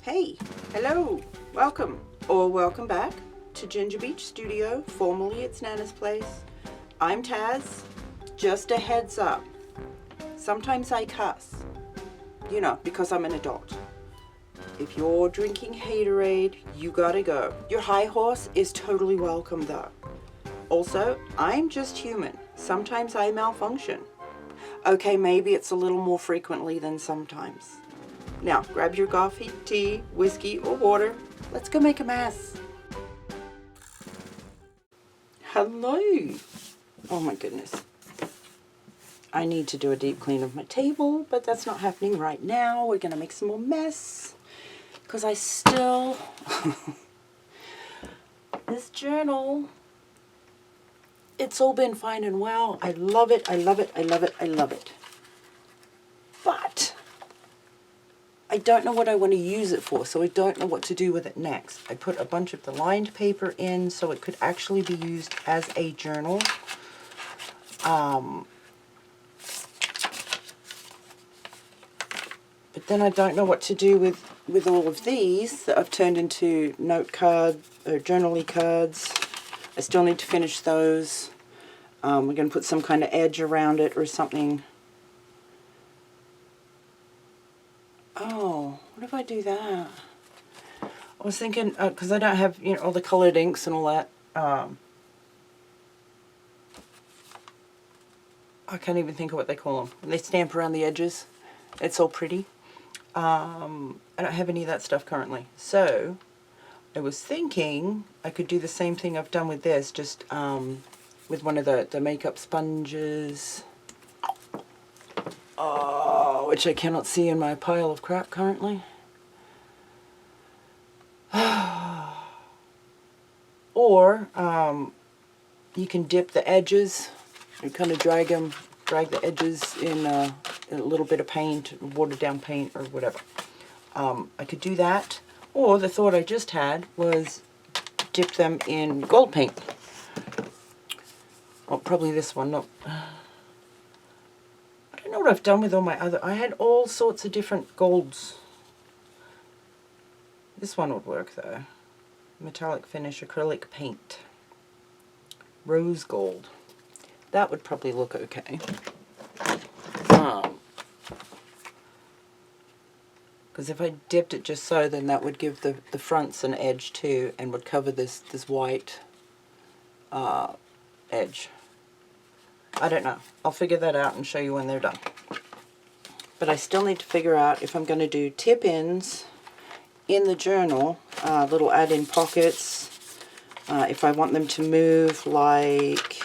Hey, hello, welcome or welcome back to Ginger Beach Studio, formerly it's Nana's place. I'm Taz. Just a heads up, sometimes I cuss, you know, because I'm an adult. If you're drinking haterade, you gotta go. Your high horse is totally welcome though. Also, I'm just human. Sometimes I malfunction. Okay, maybe it's a little more frequently than sometimes. Now, grab your coffee, tea, whiskey, or water. Let's go make a mess. Hello. Oh my goodness. I need to do a deep clean of my table, but that's not happening right now. We're gonna make some more mess because I still, this journal, it's all been fine and well. I love it, I love it, I love it, I love it. But I don't know what I want to use it for, so I don't know what to do with it next. I put a bunch of the lined paper in so it could actually be used as a journal. But then I don't know what to do with all of these that I've turned into note card or journaly cards. I still need to finish those. We're going to put some kind of edge around it or something. Oh, what if I do that? I was thinking, because I don't have, you know, all the colored inks and all that. I can't even think of what they call them. They stamp around the edges. It's all pretty. I don't have any of that stuff currently. So, I was thinking I could do the same thing I've done with this, just with one of the makeup sponges. Which I cannot see in my pile of crap currently. Or you can dip the edges and kind of drag the edges in a little bit of paint, watered down paint or whatever. I could do that. Or the thought I just had was dip them in gold paint. Well, probably this one, not... I don't know what I've done with all my other... I had all sorts of different golds. This one would work though. Metallic finish acrylic paint. Rose gold. That would probably look okay. Because if I dipped it just so, then that would give the fronts an edge too, and would cover this white edge. I don't know. I'll figure that out and show you when they're done. But I still need to figure out if I'm going to do tip-ins in the journal, little add-in pockets, if I want them to move like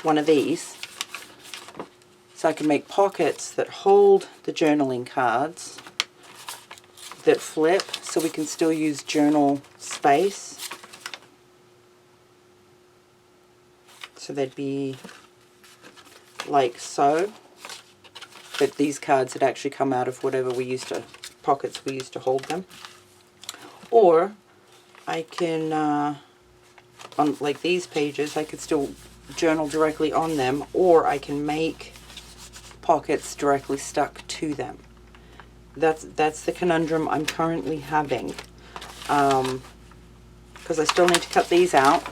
one of these. So I can make pockets that hold the journaling cards, that flip, so we can still use journal space. So they'd be like so, but these cards had actually come out of whatever pockets we used to hold them. Or I can, on like these pages, I could still journal directly on them, or I can make pockets directly stuck to them. That's the conundrum I'm currently having, because I still need to cut these out.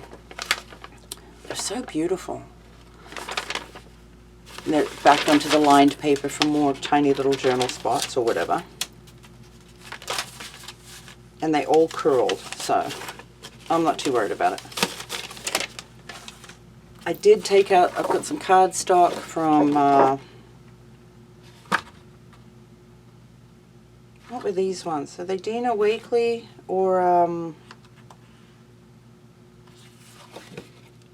They're so beautiful. And they're back onto the lined paper for more tiny little journal spots or whatever. And they all curled, so I'm not too worried about it. I did take out, I've got some cardstock from, what were these ones? Are they Dina Wakley or,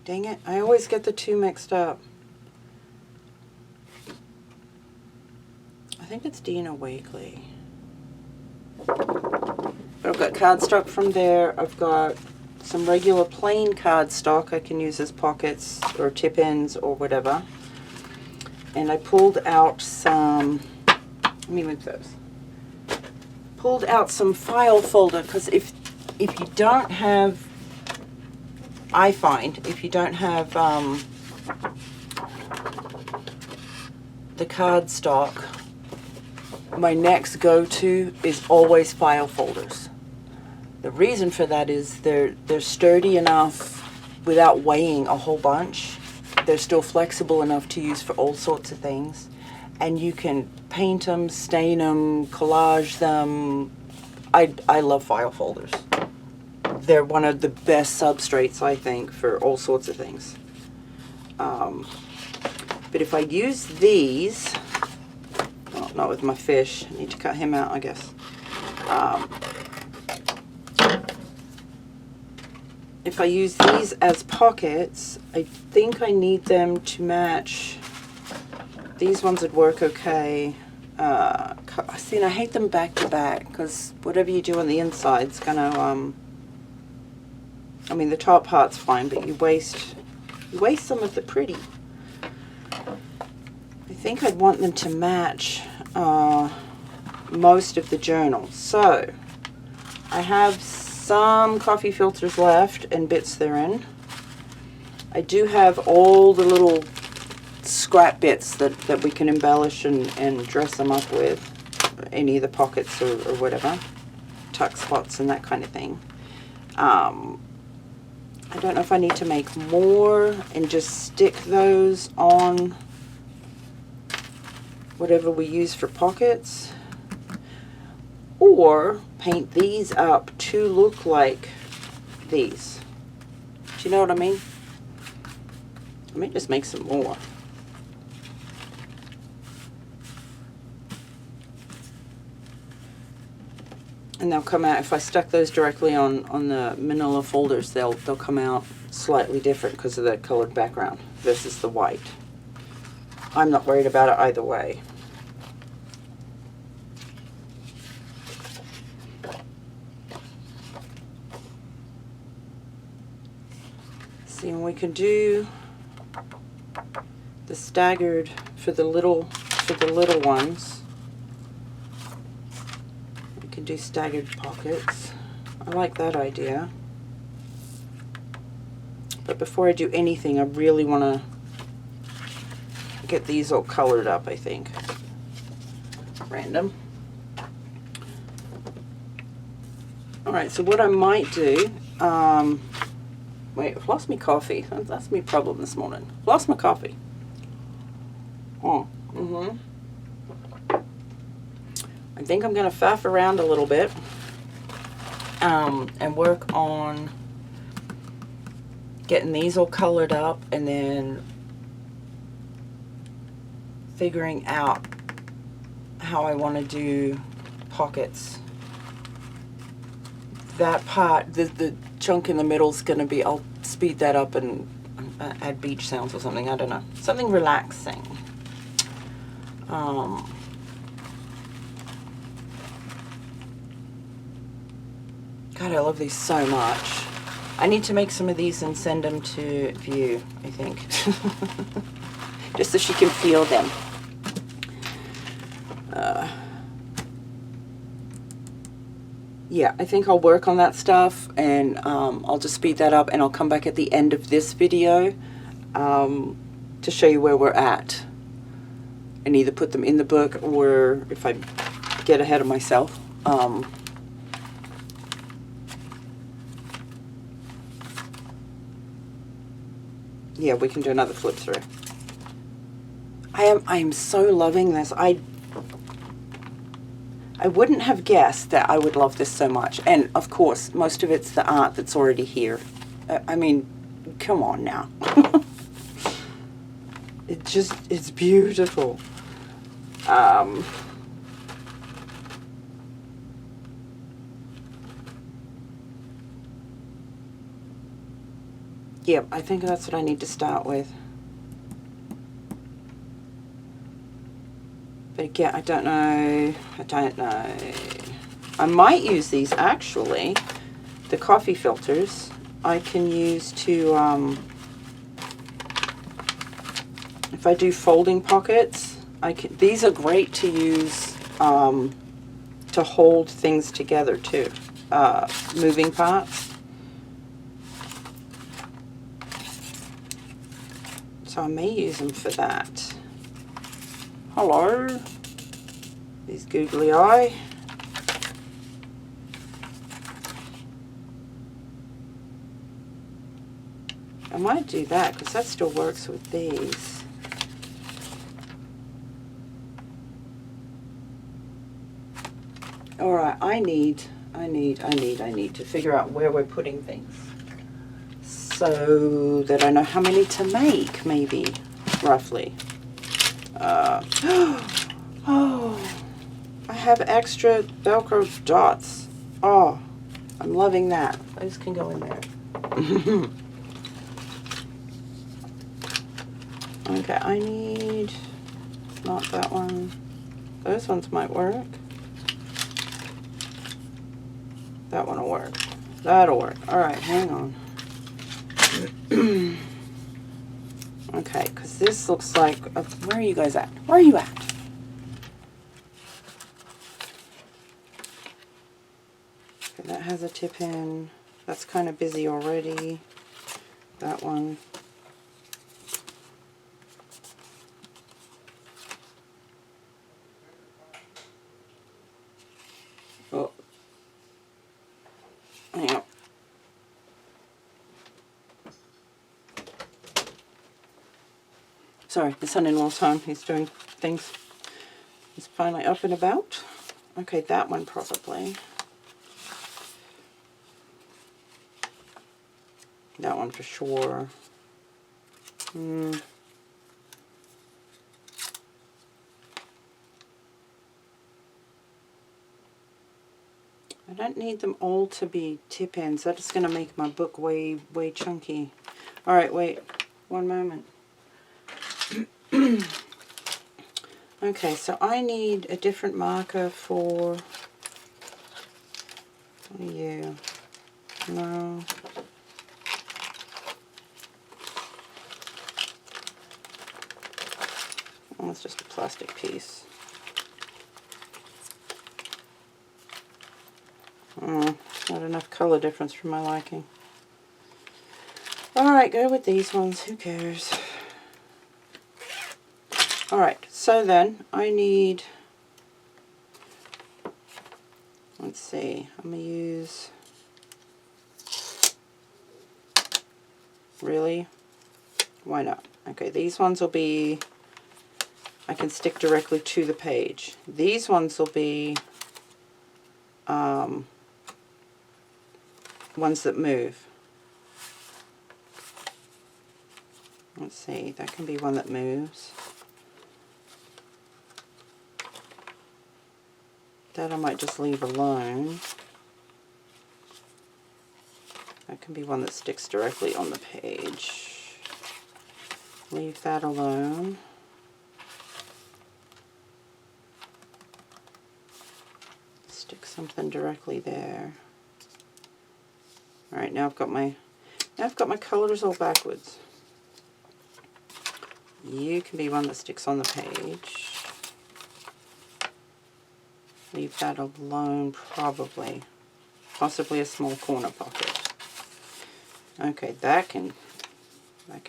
dang it, I always get the two mixed up. I think it's Dina Wakley. But I've got cardstock from there. I've got some regular plain cardstock I can use as pockets or tip-ins or whatever. And I pulled out some, let me move those. Pulled out some file folder, because if you don't have, I find, if you don't have the cardstock my next go-to is always file folders. The reason for that is they're sturdy enough without weighing a whole bunch. They're still flexible enough to use for all sorts of things. And you can paint them, stain them, collage them. I love file folders. They're one of the best substrates, I think, for all sorts of things. But if I use these, oh, not with my fish, I need to cut him out, I guess. If I use these as pockets, I think I need them to match. These ones would work okay. See, and I hate them back to back because whatever you do on the inside's gonna, I mean, the top part's fine, but you waste some of the pretty. I think I'd want them to match most of the journal. So I have some coffee filters left and bits they're in. I do have all the little scrap bits that we can embellish and dress them up with, any of the pockets or whatever, tuck spots and that kind of thing. I don't know if I need to make more and just stick those on whatever we use for pockets, or paint these up to look like these. Do you know what I mean? I may just make some more. And they'll come out, if I stuck those directly on the manila folders, they'll come out slightly different because of the colored background versus the white. I'm not worried about it either way. See, and we can do the staggered for the little ones. Do staggered pockets. I like that idea. But before I do anything, I really want to get these all colored up, I think. Random. Alright, so what I might do, wait, I've lost my coffee. That's my problem this morning. Lost my coffee. I think I'm going to faff around a little bit and work on getting these all colored up and then figuring out how I want to do pockets. That part, the chunk in the middle is going to be, I'll speed that up and add beach sounds or something, I don't know. Something relaxing. God, I love these so much. I need to make some of these and send them to View, I think. Just so she can feel them. Yeah, I think I'll work on that stuff and I'll just speed that up and I'll come back at the end of this video to show you where we're at. And either put them in the book or if I get ahead of myself. Yeah, we can do another flip through. I am so loving this. I wouldn't have guessed that I would love this so much. And of course, most of it's the art that's already here. I mean, come on now. It's beautiful. Yep, I think that's what I need to start with. But again, I don't know. I might use these actually, the coffee filters. I can use to, if I do folding pockets, these are great to use to hold things together too, moving parts. So I may use them for that. Hello. These googly eye. I might do that because that still works with these. All right, I need to figure out where we're putting things so that I know how many to make, maybe, roughly. Oh, I have extra Velcro dots. Oh, I'm loving that. Those can go in there. Okay, I need, not that one. Those ones might work. That one will work. That'll work. All right, hang on. Okay, because this looks like, where are you guys at? Where are you at? Okay, that has a tip in. That's kind of busy already. That one. Oh. Hang on. Sorry, the son-in-law's home. He's doing things. He's finally up and about. Okay, that one probably. That one for sure. I don't need them all to be tip ends. That's going to make my book way chunky. All right, wait. One moment. Okay, so I need a different marker for you. No. Oh, it's just a plastic piece. Not enough color difference for my liking. Alright, go with these ones. Who cares? Alright, so then I need, let's see, I'm going to use, really? Why not? Okay, these ones will be, I can stick directly to the page. These ones will be ones that move. Let's see, that can be one that moves. That I might just leave alone. That can be one that sticks directly on the page. Leave that alone. Stick something directly there. Alright, now I've got my colors all backwards. You can be one that sticks on the page. Leave that alone, probably. Possibly a small corner pocket. Okay, that can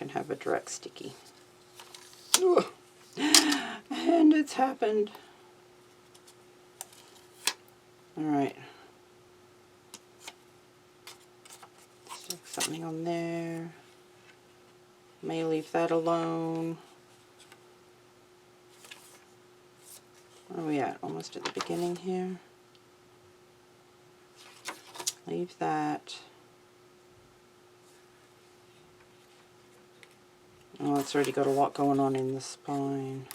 have a direct sticky. Ugh. And it's happened. Alright. Stick something on there. May leave that alone. Where are we at? Almost at the beginning here. Leave that. Oh, it's already got a lot going on in the spine.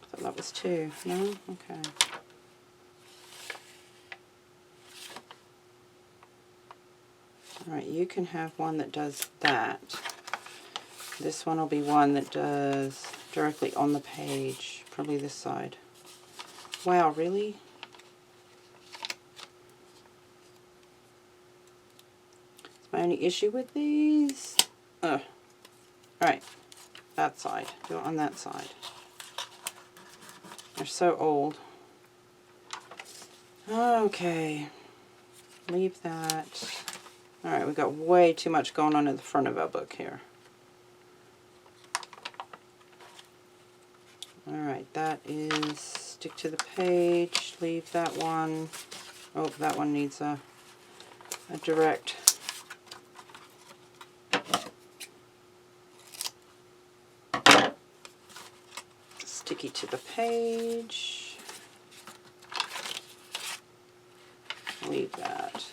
I thought that was two. No? Okay. Alright, you can have one that does that. This one will be one that does directly on the page. Probably this side. Wow, really? My only issue with these. Alright, that side. Do it on that side. They're so old. Okay, leave that. Alright, we've got way too much going on in the front of our book here. Alright, that is stick to the page, leave that one. Oh, that one needs a direct sticky to the page. Leave that.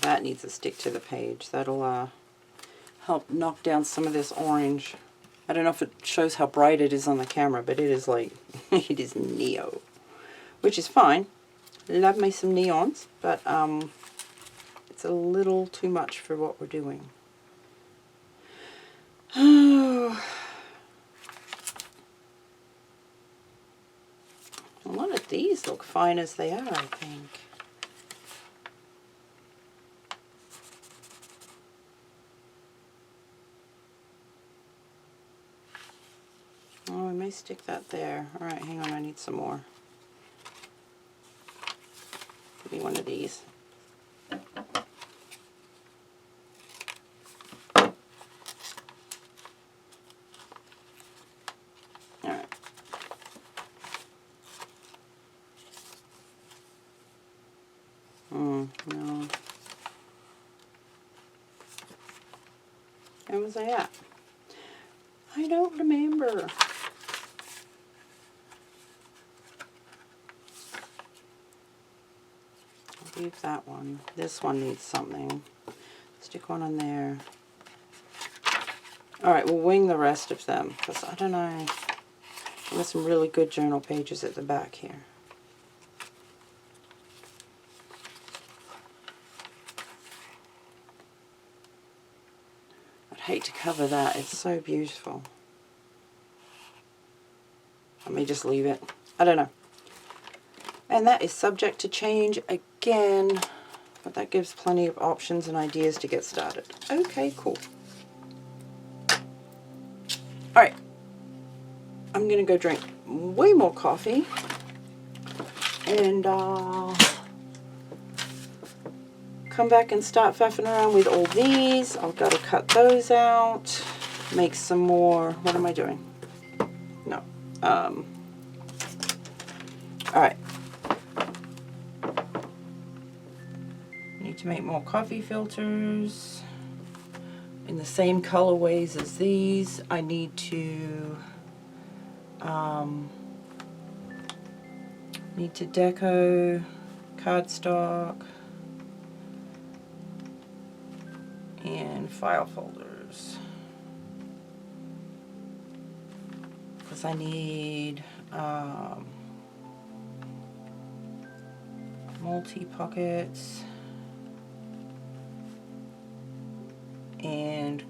That needs to stick to the page. That'll help knock down some of this orange. I don't know if it shows how bright it is on the camera, but it is like, it is neo, which is fine. Love me some neons, but it's a little too much for what we're doing. A lot of these look fine as they are, I think. Oh, I may stick that there. Alright, hang on, I need some more. Give me one of these. Alright. No. Where was I at? I don't remember. Leave that one. This one needs something. Stick one on there. Alright, we'll wing the rest of them, because I don't know. There's some really good journal pages at the back here. I'd hate to cover that. It's so beautiful. I may just leave it. I don't know. And that is subject to change again, but that gives plenty of options and ideas to get started. Okay, cool. Alright, I'm going to go drink way more coffee, and come back and start faffing around with all these. I've got to cut those out, make some more. What am I doing? No. Alright. Need to make more coffee filters in the same colorways as these. I need to deco cardstock and file folders, because I need multi-pockets and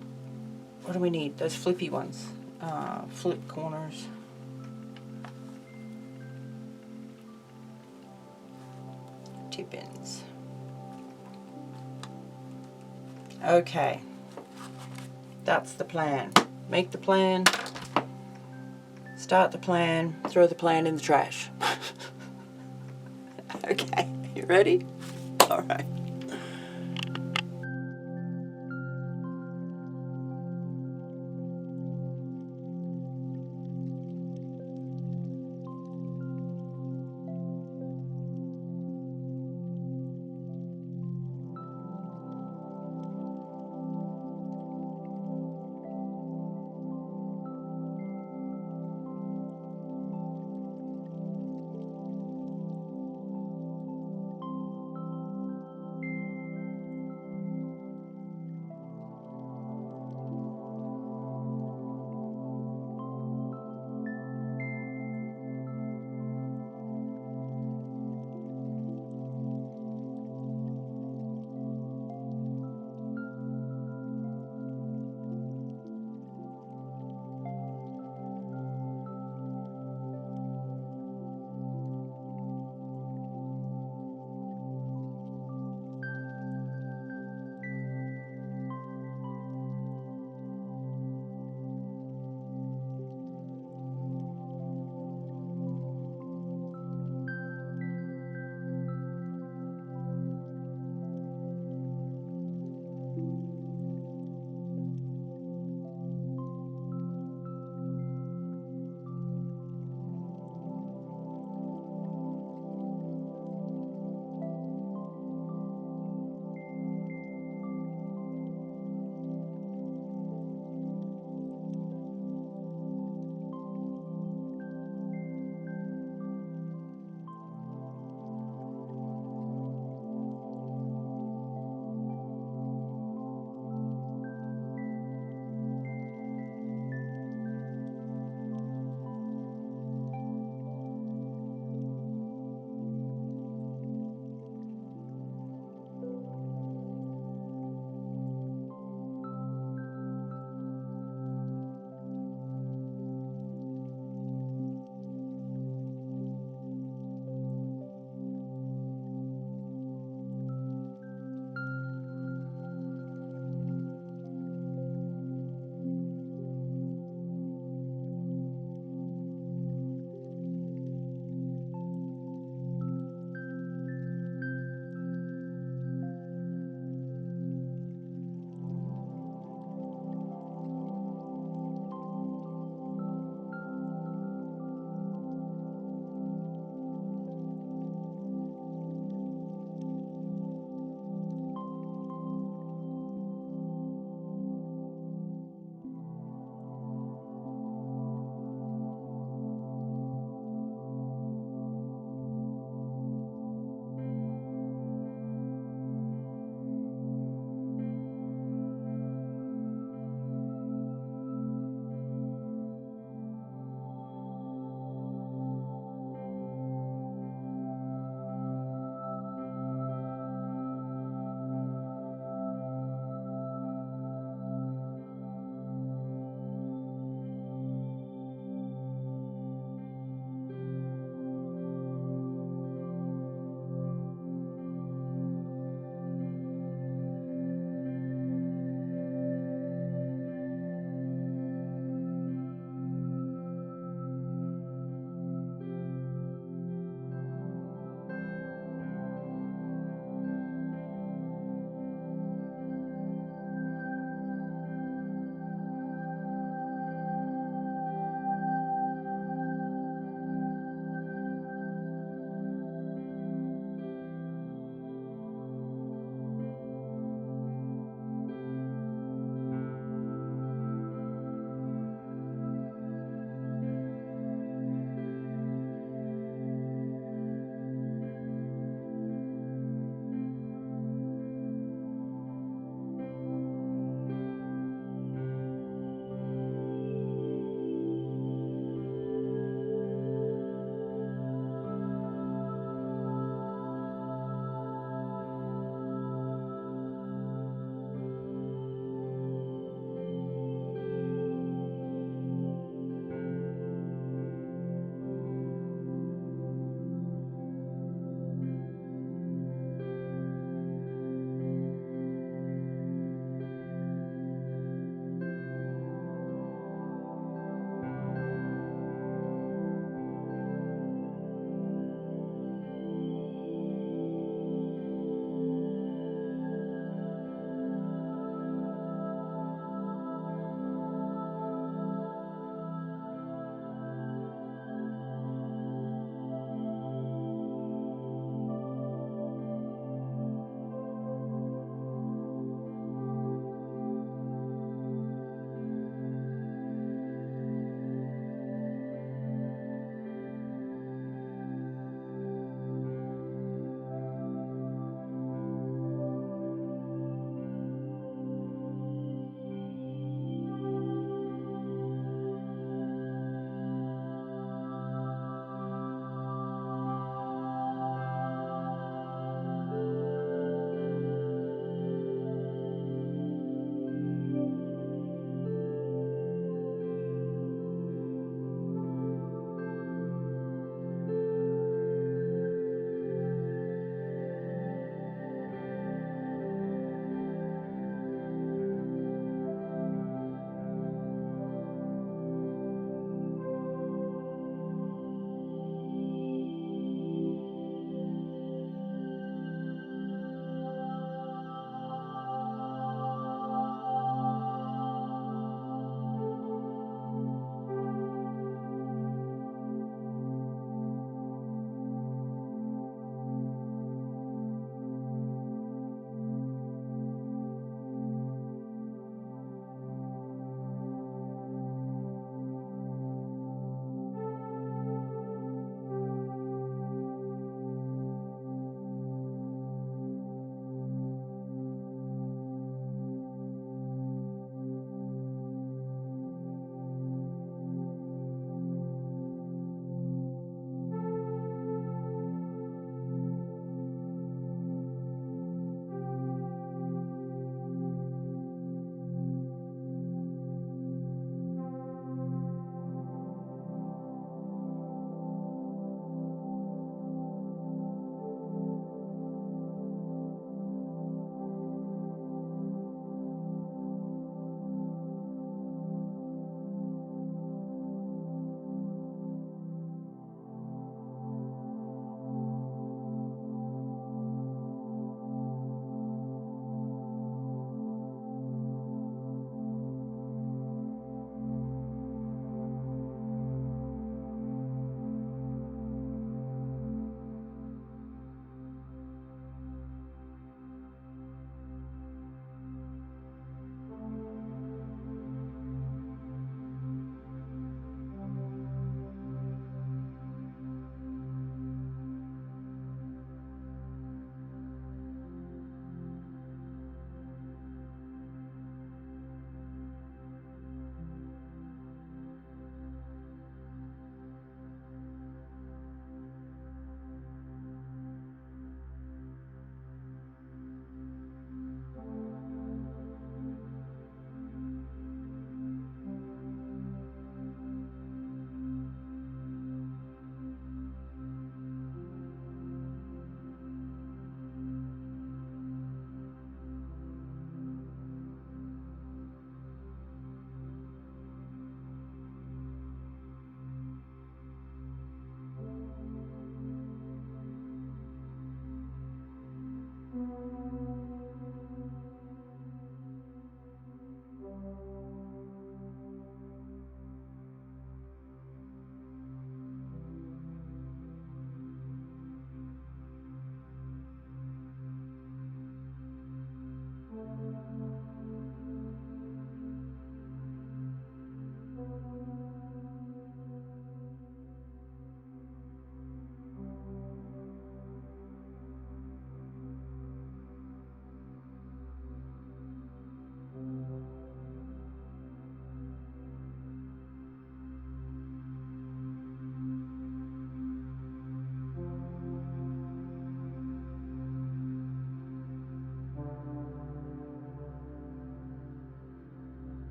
what do we need? Those flippy ones, flip corners. Tip-ins. Okay, that's the plan. Make the plan, start the plan, throw the plan in the trash. Okay, you ready? All right.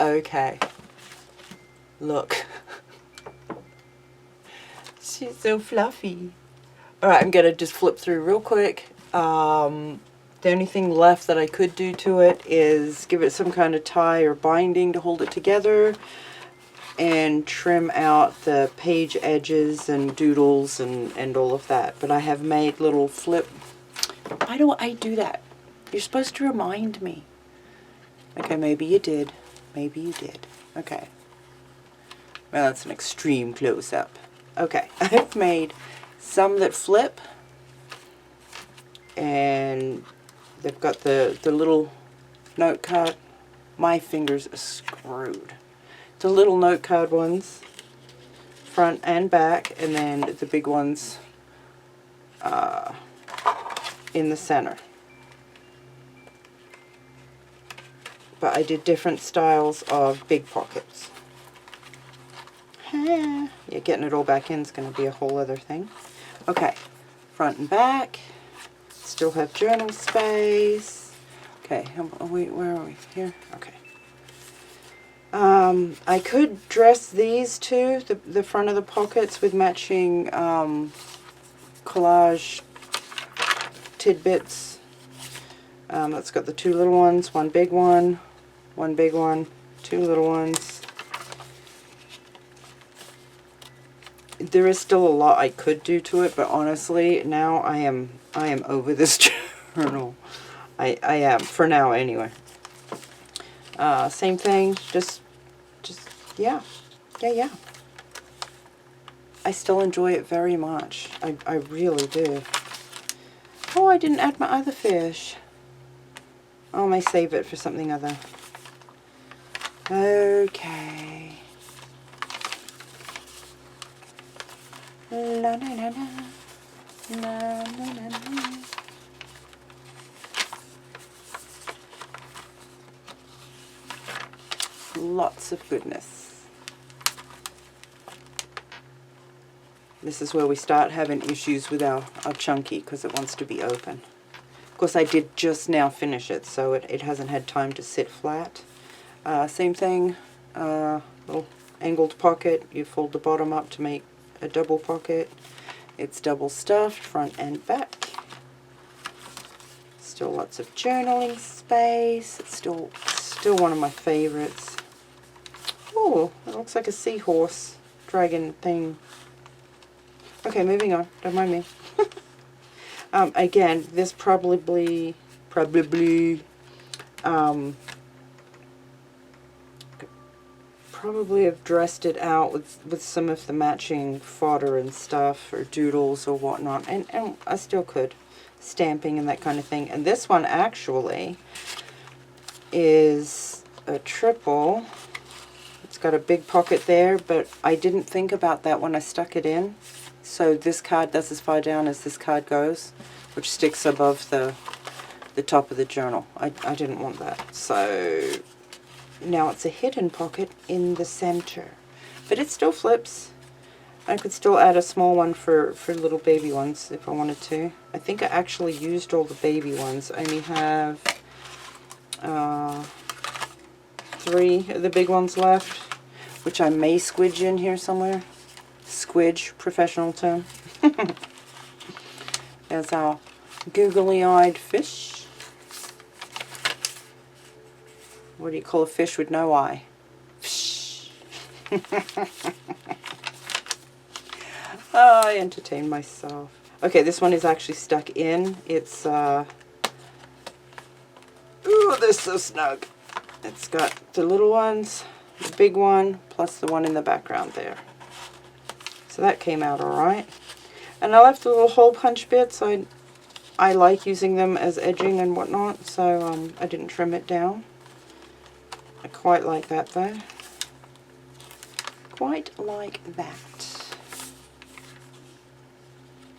Okay. Look. She's so fluffy. Alright, I'm gonna just flip through real quick. The only thing left that I could do to it is give it some kind of tie or binding to hold it together, and trim out the page edges and doodles and all of that. But I have made little flip. Why do I do that? You're supposed to remind me. Okay, maybe you did. Maybe you did. Okay. Well, that's an extreme close-up. Okay, I've made some that flip, and they've got the little note card. My fingers are screwed. The little note card ones, front and back, and then the big ones in the center. But I did different styles of big pockets. Yeah, getting it all back in is going to be a whole other thing. Okay, front and back. Still have journal space. Okay, where are we? Here? Okay. I could dress these two, the front of the pockets, with matching collage tidbits. That's got the two little ones, one big one, two little ones. There is still a lot I could do to it, but honestly, now I am over this journal. I am, for now anyway. Same thing, just yeah. I still enjoy it very much. I really do. Oh, I didn't add my other fish. I may save it for something other. Okay. La la la la. La la la la. Lots of goodness. This is where we start having issues with our chunky, because it wants to be open. Of course, I did just now finish it, so it hasn't had time to sit flat. Same thing, little angled pocket. You fold the bottom up to make a double pocket. It's double stuffed, front and back. Still lots of journaling space. It's still one of my favorites. Oh, it looks like a seahorse dragon thing. Okay, moving on. Don't mind me. Again, this probably have dressed it out with some of the matching fodder and stuff, or doodles or whatnot, and I still could. Stamping and that kind of thing. And this one actually is a triple. It's got a big pocket there, but I didn't think about that when I stuck it in. So this card does as far down as this card goes, which sticks above the top of the journal. I didn't want that. So now it's a hidden pocket in the center. But it still flips. I could still add a small one for little baby ones if I wanted to. I think I actually used all the baby ones. I only have 3 of the big ones left, which I may squidge in here somewhere. Squidge, professional term. There's our googly-eyed fish. What do you call a fish with no eye? Fish. Oh, I entertain myself. Okay, this one is actually stuck in. It's, ooh, they're so snug. It's got the little ones, the big one, plus the one in the background there. So that came out alright. And I left the little hole punch bits. I like using them as edging and whatnot, so I didn't trim it down. I quite like that though. Quite like that.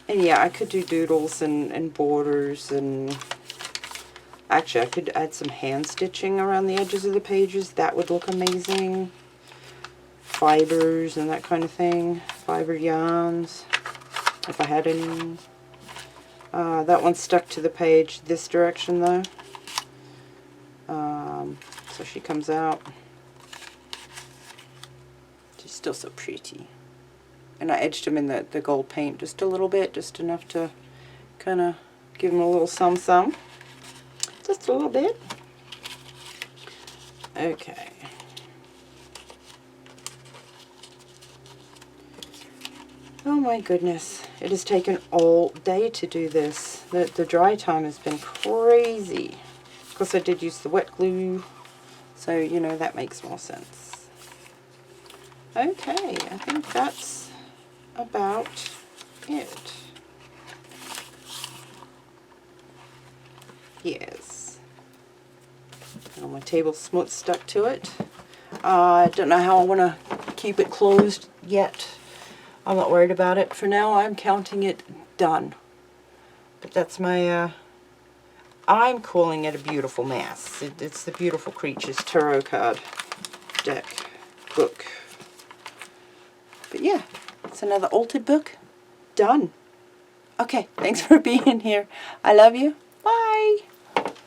And yeah, I could do doodles and borders, and actually I could add some hand stitching around the edges of the pages. That would look amazing. Fibers and that kind of thing. Fiber yarns, if I had any. That one's stuck to the page this direction though. So she comes out. She's still so pretty. And I edged him in the gold paint just a little bit, just enough to kind of give him a little some. Just a little bit. Okay. Oh my goodness, it has taken all day to do this. The dry time has been crazy. Of course I did use the wet glue, so you know that makes more sense. Okay, I think that's about it. Yes. And my table smooth stuck to it. I don't know how I want to keep it closed yet. I'm not worried about it. For now, I'm counting it done. But that's my, I'm calling it a beautiful mess. It's the Beautiful Creatures Tarot card deck book. But yeah, it's another altered book. Done. Okay, thanks for being here. I love you. Bye.